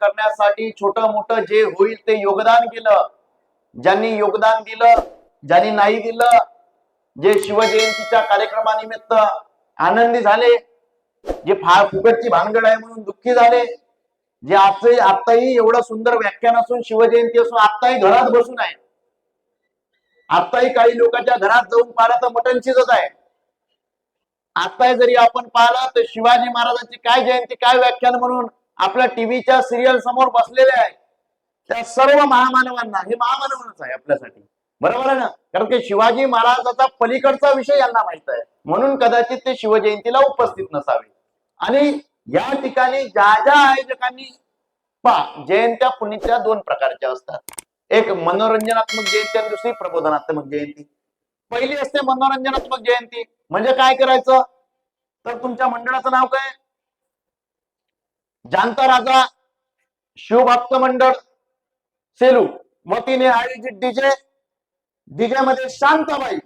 करण्यासाठी छोटं मोठं जे होईल ते योगदान केलं. ज्यांनी योगदान दिलं, ज्यांनी नाही दिलं, जे शिवजयंतीच्या कार्यक्रमानिमित्त आनंदी झाले, जे फार फुकटची भानगड आहे म्हणून दुःखी झाले, जे आताही एवढं सुंदर व्याख्यान असून शिवजयंती असून आताही घरात बसून आहे. आताही काही लोकांच्या घरात जाऊन पाहिलं तर मटण शिजत आहे. आता जरी आपण पाहिलं तर शिवाजी महाराजांची काय जयंती काय व्याख्यान म्हणून आपल्या टीव्हीच्या सिरियल समोर बसलेले आहे. त्या सर्व महामानवांना, हे महामानवच आहे आपल्यासाठी, बरोबर आहे ना? कारण की शिवाजी महाराजांचा पलीकडचा विषय यांना माहित आहे, म्हणून कदाचित ते शिवजयंतीला उपस्थित नसावे. आणि या ठिकाणी ज्या ज्या आयोजकांनी जयंत्या पुण्याच्या दोन प्रकारच्या असतात. एक मनोरंजनात्मक जयंती आणि दुसरी प्रबोधनात्मक जयंती. पहिली असते मनोरंजनात्मक जयंती. म्हणजे काय करायचं तर तुमच्या मंडळाचं नाव काय? जाणता राजा शिवभक्त मंडळ सेलू वतीने आयोजित डीजे मध्ये शांताबाई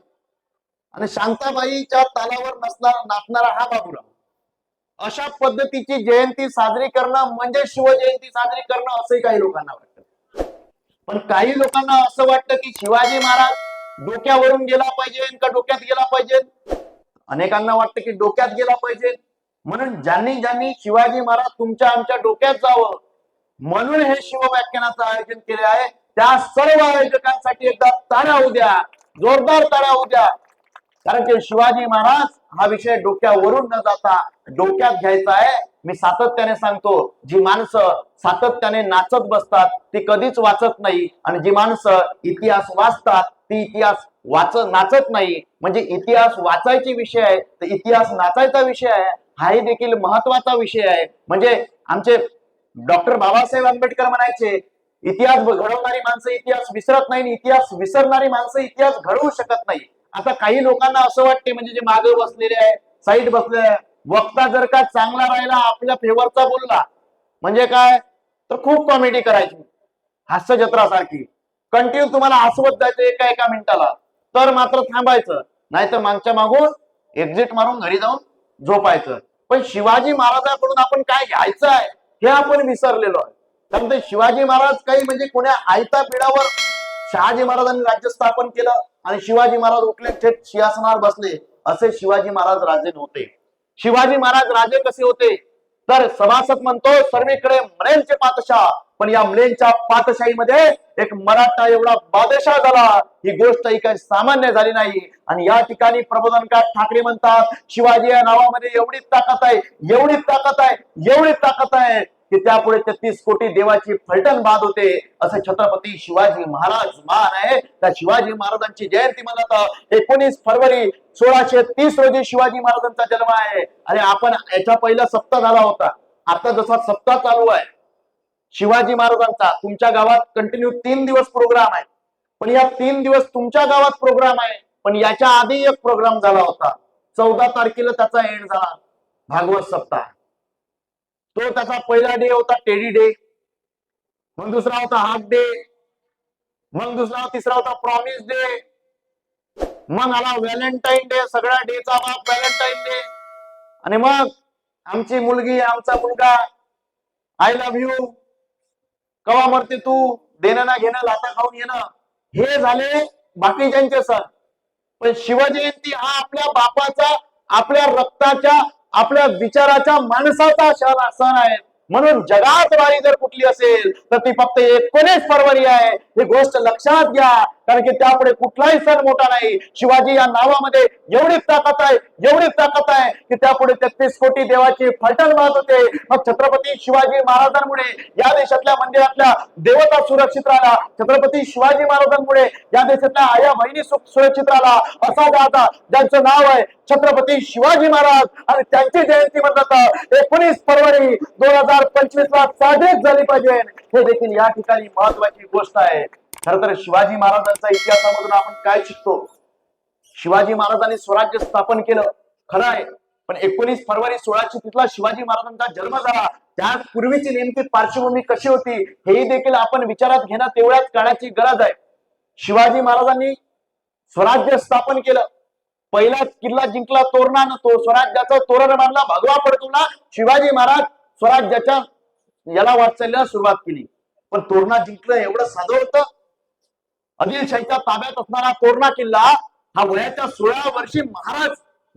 आणि शांताबाईच्या तालावर नाचणारा हा बाबूराव, अशा पद्धतीची जयंती साजरी करणं म्हणजे शिवजयंती साजरी करणं असंही काही लोकांना वाटतं. पण काही लोकांना असं वाटतं की शिवाजी महाराज डोक्यावरून गेला पाहिजे का डोक्यात गेला पाहिजे. अनेकांना वाटतं की डोक्यात गेला पाहिजे. म्हणून ज्यांनी ज्यांनी शिवाजी महाराज तुमच्या आमच्या डोक्यात जावं म्हणून हे शिवव्याख्यानाचं आयोजन केले आहे, त्या सर्व आयोजकांसाठी एकदा ताळ्या होऊ द्या, जोरदार ताळ्या होऊ द्या. कारण की शिवाजी महाराज हा विषय डोक्यावरून न जाता डोक्यात घ्यायचा आहे. मी सातत्याने सांगतो, जी माणसं सातत्याने नाचत बसतात ती कधीच वाचत नाही, आणि जी माणसं इतिहास वाचतात ती इतिहास नाचत नाही. म्हणजे इतिहास वाचायची विषय आहे तर इतिहास नाचायचा विषय आहे, हाही देखील महत्वाचा विषय आहे. म्हणजे आमचे डॉक्टर बाबासाहेब आंबेडकर म्हणायचे, इतिहास घडवणारी माणसं इतिहास विसरत नाही, इतिहास विसरणारी माणसं इतिहास घडवू शकत नाही. आता काही लोकांना असं वाटते, म्हणजे जे मागे बसलेले आहे, साईड बसले आहे, वक्ता जर का चांगला राहिला, आपल्या फेवरचा बोलला म्हणजे काय तर खूप कॉमेडी करायची, हास्य जत्रासारखी कंटिन्यू तुम्हाला हसवत जायचं एका एका मिनिटाला, तर मात्र थांबायचं, नाही तर मागच्या मागून एक्झिट मारून घरी जाऊन झोपायचं. पण शिवाजी महाराजांकडून आपण काय घ्यायचं आहे हे आपण विसरलेलो आहे. कारण ते शिवाजी महाराज काही म्हणजे कोण्या आयता पिढावर शहाजी महाराजांनी राज्य स्थापन केलं आणि शिवाजी महाराज उठले थेट सिंहासनावर बसले, असे शिवाजी महाराज राजे नव्हते. शिवाजी महाराज राजे कसे होते तर सभासद म्हणतो सर्वीकडे मलेंचे पातशाह, पण या मलेंच्या पातशाहीमध्ये एक मराठा एवढा बादशाह झाला, ही गोष्ट ही काही सामान्य झाली नाही. आणि या ठिकाणी प्रबोधनकार ठाकरे म्हणतात शिवाजी या नावामध्ये एवढी ताकद आहे, एवढी ताकद आहे, एवढी ताकद आहे की त्यापुढे 33 कोटी देवाची फलटण बाद होते. असे छत्रपती शिवाजी महाराज महान आहे. त्या शिवाजी महाराजांची जयंती म्हणतात 19 फरवरी 1630 रोजी शिवाजी महाराजांचा जन्म आहे. आणि आपण याच्या पहिला सप्ताह झाला होता, आता जसा सप्ताह चालू आहे शिवाजी महाराजांचा, तुमच्या गावात कंटिन्यू 3 दिवस प्रोग्राम आहे. पण या 3 दिवस तुमच्या गावात प्रोग्राम आहे, पण याच्या आधी एक प्रोग्राम झाला होता 14 तारखेला त्याचा एंड झाला, भागवत सप्ताह. तो त्याचा पहिला डे होता टेडी डे, मग दुसरा होता हाफ डे, मग दुसरा तिसरा होता प्रॉमिस डे, मग आला व्हॅलेंटाईन डे, सगळ्या डेचा बाप व्हॅलेंटाईन डे. आणि मग आमची मुलगी आमचा मुलगा आय लव्ह यू, कवा मरते तू, देणं ना घेणं लाथा खाऊन येणं, हे झाले बाकीच्यांचे सण. पण शिवजयंती हा आपल्या बापाचा, आपल्या रक्ताच्या, आपल्या विचाराच्या माणसाचा सण आहे. म्हणून जगात वारी जर कुठली असेल तर ती फक्त 19 फरवरी आहे, ही गोष्ट लक्षात घ्या. कारण की त्यापुढे कुठलाही सण मोठा नाही. शिवाजी या नावामध्ये एवढी ताकद आहे, एवढी ताकद आहे की त्यापुढे 33 कोटी देवाची फलटण वाहत होते. मग छत्रपती शिवाजी महाराजांमुळे या देशातल्या मंदिरातल्या देवता सुरक्षित राहिला, छत्रपती शिवाजी महाराजांमुळे या देशातल्या आया बहिणी सुरक्षित राहिला. असा दादा ज्यांचं नाव आहे छत्रपती शिवाजी महाराज, आणि त्यांची जयंती म्हणतात 19 फरवरी 2025 ला साजरी झाली पाहिजे, हे देखील या ठिकाणी महत्वाची गोष्ट आहे. खर तर शिवाजी महाराजांच्या इतिहासामधून आपण काय शिकतो? शिवाजी महाराजांनी स्वराज्य स्थापन केलं खरं आहे, पण 19 फरवरी 1630 ला शिवाजी महाराजांचा जन्म झाला. त्यापूर्वीची नेमकी पार्श्वभूमी कशी होती हेही देखील आपण विचारात घेणं तेवढ्याच काळाची गरज आहे. शिवाजी महाराजांनी स्वराज्य स्थापन केलं, पहिला किल्ला जिंकला तोरणानं, तो स्वराज्याचा तोरण बांधला, भगवा पडतुला शिवाजी महाराज स्वराज्याच्या याला वाटचालीला सुरुवात केली. पण तोरणा जिंकलं एवढं साधं होतं. आदिलशाहीच्या ताब्यात असणारा तोरणा किल्ला हा वयाच्या 16व्या वर्षी महाराज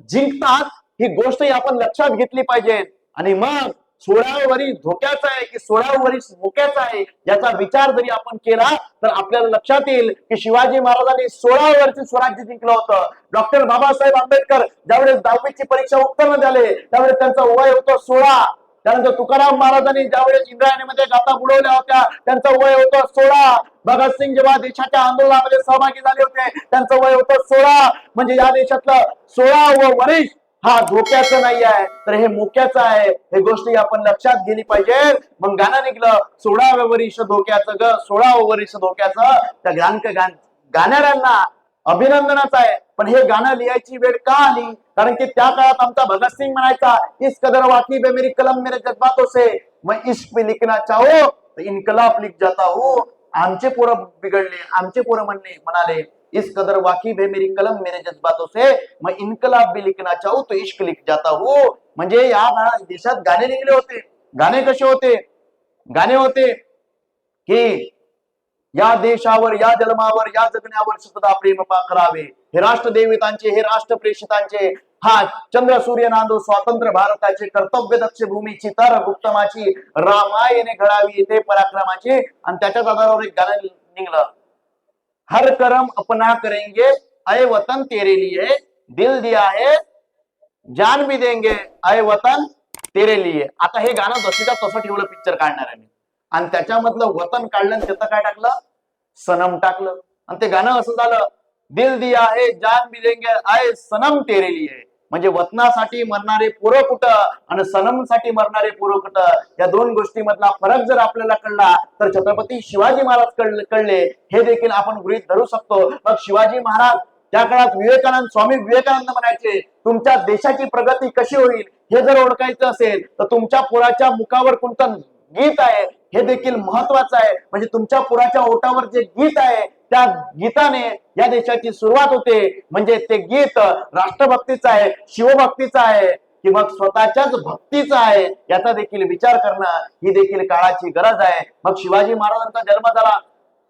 जिंकतात, ही गोष्टही आपण लक्षात घेतली पाहिजे. आणि मग 16व्या वर्षी धोक्याचा आहे की 16व्या वर्षी धोक्याचा आहे याचा विचार जरी आपण केला तर आपल्याला लक्षात येईल की शिवाजी महाराजांनी 16व्या वर्षी स्वराज्य जिंकलं होतं. डॉक्टर बाबासाहेब आंबेडकर ज्यावेळेस 10वीची परीक्षा उत्तीर्ण झाले त्यावेळेस त्यांचं वय होतं 16. त्यानंतर तुकाराम महाराजांनी ज्यावेळेस इंद्रायणीमध्ये गाथा बुडवल्या होत्या त्यांचं वय होतं 16. भगतसिंग जेव्हा देशाच्या आंदोलनामध्ये सहभागी झाले होते त्यांचं वय होतं 16. म्हणजे या देशातलं 16वं वर्ष हा धोक्याचं नाही आहे तर हे मोक्याचं आहे. हे गोष्टी आपण लक्षात गेली पाहिजे. मग गाणं निघलं 16व्या वर्ष धोक्याचं ग 16वं वर्ष धोक्याचं. त्या गाणाऱ्यांना अभिनंदनाचं आहे. पण हे गाणं लिहायची वेळ का आली? कारण की त्या काळात आमचा भगतसिंग म्हणायचा इस कदर वाकिब है मेरी कलम मेरे जज्बातों से मैं इश्क पे लिखना चाहो तो इनकलाब लिख जाता हूं. आमचे पोरं बिघडले, आमचे पोरं म्हणाले इस कदर वाकिब है मेरी कलम मेरे जज्बातों से मैं इनकलाब भी लिखना चाहूं तो इश्क लिख जाता हूं. म्हणजे या देशात गाणे निघले होते. गाणे कसे होते? गाणे होते की या देशावर या जन्मावर या जगण्यावर सतता प्रेम करावे. हे राष्ट्रदेवतांचे, हे राष्ट्रप्रेषितांचे, हा चंद्र सूर्य नांदो स्वातंत्र्य भारताचे कर्तव्य दक्ष भूमीची तर गुप्तमाची रामायणे घडावी ते पराक्रमाची. आणि त्याच्याच आधारावर एक गाणं निघलं हर करम अपना करेंगे अय वतन तेरे लिए दिल दिया है जान भी देंगे अय वतन तेरे लिए. आता हे गाणं जशीच्या तसं ठेवलं पिक्चर काढणाऱ्यांनी आणि त्याच्यामधलं वतन काढलं आणि त्याचं काय टाकलं? सनम टाकलं. आणि ते गाणं असं झालं दिल दिया है जान भी देंगे आय सनम तेरे लिए. म्हणजे वतनासाठी मरणारे पोरं कुठं आणि सनमसाठी मरणारे पोरं कुठं, या दोन गोष्टी मधला फरक जर आपल्याला कळला तर छत्रपती शिवाजी महाराज कळले हे देखील आपण गृहीत धरू शकतो. मग शिवाजी महाराज त्या काळात स्वामी विवेकानंद म्हणायचे तुमच्या देशाची प्रगती कशी होईल हे जर ओळखायचं असेल तर तुमच्या पोराच्या मुखावर कोणतं गीत आहे हे देखील महत्वाचं आहे. म्हणजे तुमच्या पुराच्या ओठावर जे गीत आहे त्या गीताने या देशाची सुरुवात होते. म्हणजे ते गीत राष्ट्रभक्तीचं आहे, शिवभक्तीचं आहे की मग स्वतःच्याच भक्तीचं आहे याचा देखील विचार करणं ही देखील काळाची गरज आहे. मग शिवाजी महाराजांचा जन्म झाला.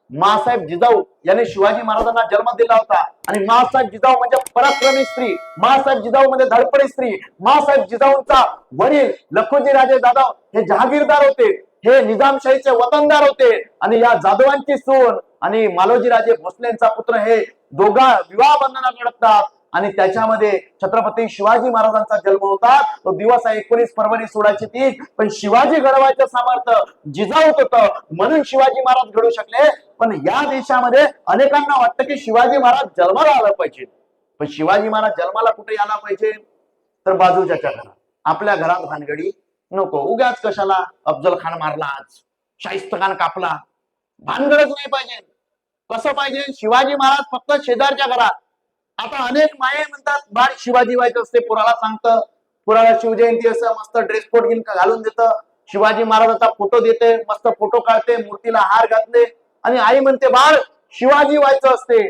माँसाहेब जिजाऊ यांनी शिवाजी महाराजांना जन्म दिला होता. आणि माँसाहेब जिजाऊ म्हणजे पराक्रमी स्त्री, माँसाहेब जिजाऊ म्हणजे धडपडी स्त्री. माँसाहेब जिजाऊंचा वडील लखुजी राजे जाधव हे जहागीरदार होते, हे निजामशाहीचे वतनदार होते. आणि या जाधवांची सून आणि मालोजी राजे भोसलेंचा पुत्र हे दोघा विवाह बंधनात अडकतात. आणि त्याच्यामध्ये छत्रपती शिवाजी महाराजांचा जन्म होता. तो दिवस आहे 19 फरवरी 1630. पण शिवाजी घडवायचं सामर्थ्य जिजाऊत होतं म्हणून शिवाजी महाराज घडू शकले. पण या देशामध्ये अनेकांना वाटतं की शिवाजी महाराज जन्माला आला पाहिजे. पण शिवाजी महाराज जन्माला कुठे आला पाहिजे तर बाजूच्या घरात. आपल्या घरात भानगडी नको. उगाच कशाला अफजल खान मारला, आज शाहिस्त खान कापला, भानगडच नाही पाहिजे. कसं पाहिजे? शिवाजी महाराज फक्त शेजारच्या घरात. आता अनेक माये म्हणतात बाळ शिवाजी व्हायचं असते, पुराला सांगतं, पुराला शिवजयंती असं मस्त ड्रेस कोड घालून देतं, शिवाजी महाराजांचा फोटो देते, मस्त फोटो काढते, मूर्तीला हार घातले आणि आई म्हणते बाळ शिवाजी व्हायचं असते.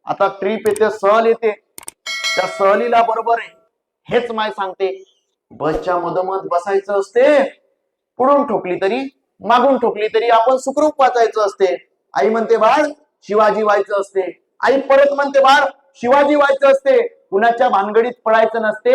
आता ट्रिप येते, सहल येते, त्या सहलीला बरोबर हेच माय सांगते बसच्या मधोमध बसायचं असते, पुढून ठोकली तरी मागून ठोकली तरी आपण सुखरूप वाचायचं असते. आई म्हणते बाळ शिवाजी व्हायचं असते. आई परत म्हणते बाळ शिवाजी व्हायचं असते. कुणाच्या भानगडीत पडायचं नसते,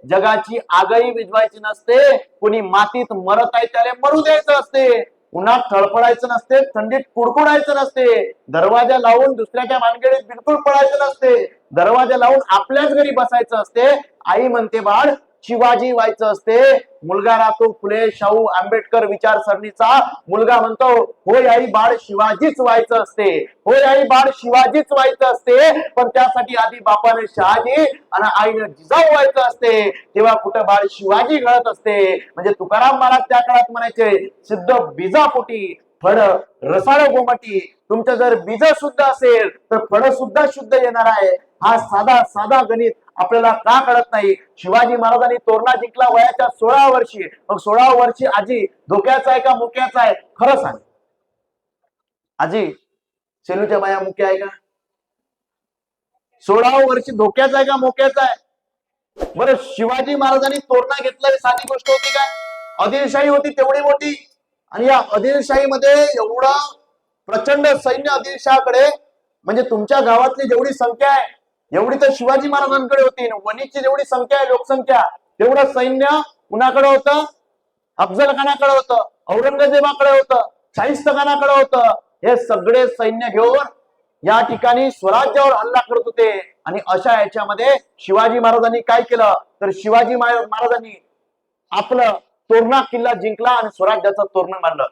जगाची आगही विझवायची नसते, कोणी मातीत मरत आहे त्याला मरू द्यायचं असते, उन्हात थळपडायचं नसते, थंडीत कुडकुडायचं नसते, दरवाजा लावून दुसऱ्याच्या भानगडीत बिलकुल पडायचं नसते, दरवाजा लावून आपल्याच घरी बसायचं असते. आई म्हणते बाळ शिवाजी व्हायचं असते. मुलगा राहतो फुले शाहू आंबेडकर विचारसरणीचा. मुलगा म्हणतो होय आई बाळ शिवाजीच व्हायचं असते, होय आई बाळ शिवाजीच व्हायचं असते. पण त्यासाठी आधी बापाने शहाजी आणि आईने जिजाऊ व्हायचं असते, तेव्हा कुठं बाळ शिवाजी घडत असते. म्हणजे तुकाराम महाराज त्या काळात म्हणायचे सिद्ध बीजापोटी फळ रसाळ गोमटी. तुमचं जर बीज शुद्ध असेल तर फळ सुद्धा शुद्ध येणार आहे. हा साधा साधा गणित आपल्याला का कळत नाही? शिवाजी महाराजांनी तोरणा जिंकला वयाच्या 16 वर्षी. मग 16 वर्षी आजी धोक्याचा आहे का मोक्याचा आहे? खरं सांग आजी, सेलूच्या बाया मुक्या आहे का? 16 वर्षी धोक्याचा आहे का मोक्याचा आहे? बरं शिवाजी महाराजांनी तोरणा घेतला साधी गोष्ट होती काय? आदिलशाही होती तेवढी मोठी आणि या आदिलशाहीमध्ये एवढं प्रचंड सैन्य आदिलशहाकडे, म्हणजे तुमच्या गावातली जेवढी संख्या आहे एवढी तर शिवाजी महाराजांकडे होती. वणीची जेवढी संख्या आहे, लोकसंख्या, तेवढं सैन्य कुणाकडे होतं? अफजल खानाकडे होतं, औरंगजेबाकडे होतं, शाहिस्तखानाकडे होतं. हे सगळे सैन्य घेऊन या ठिकाणी स्वराज्यावर हल्ला करत होते. आणि अशा याच्यामध्ये शिवाजी महाराजांनी काय केलं, तर शिवाजी महाराजांनी आपलं तोरणा किल्ला जिंकला आणि स्वराज्याचं तोरण मांडलं.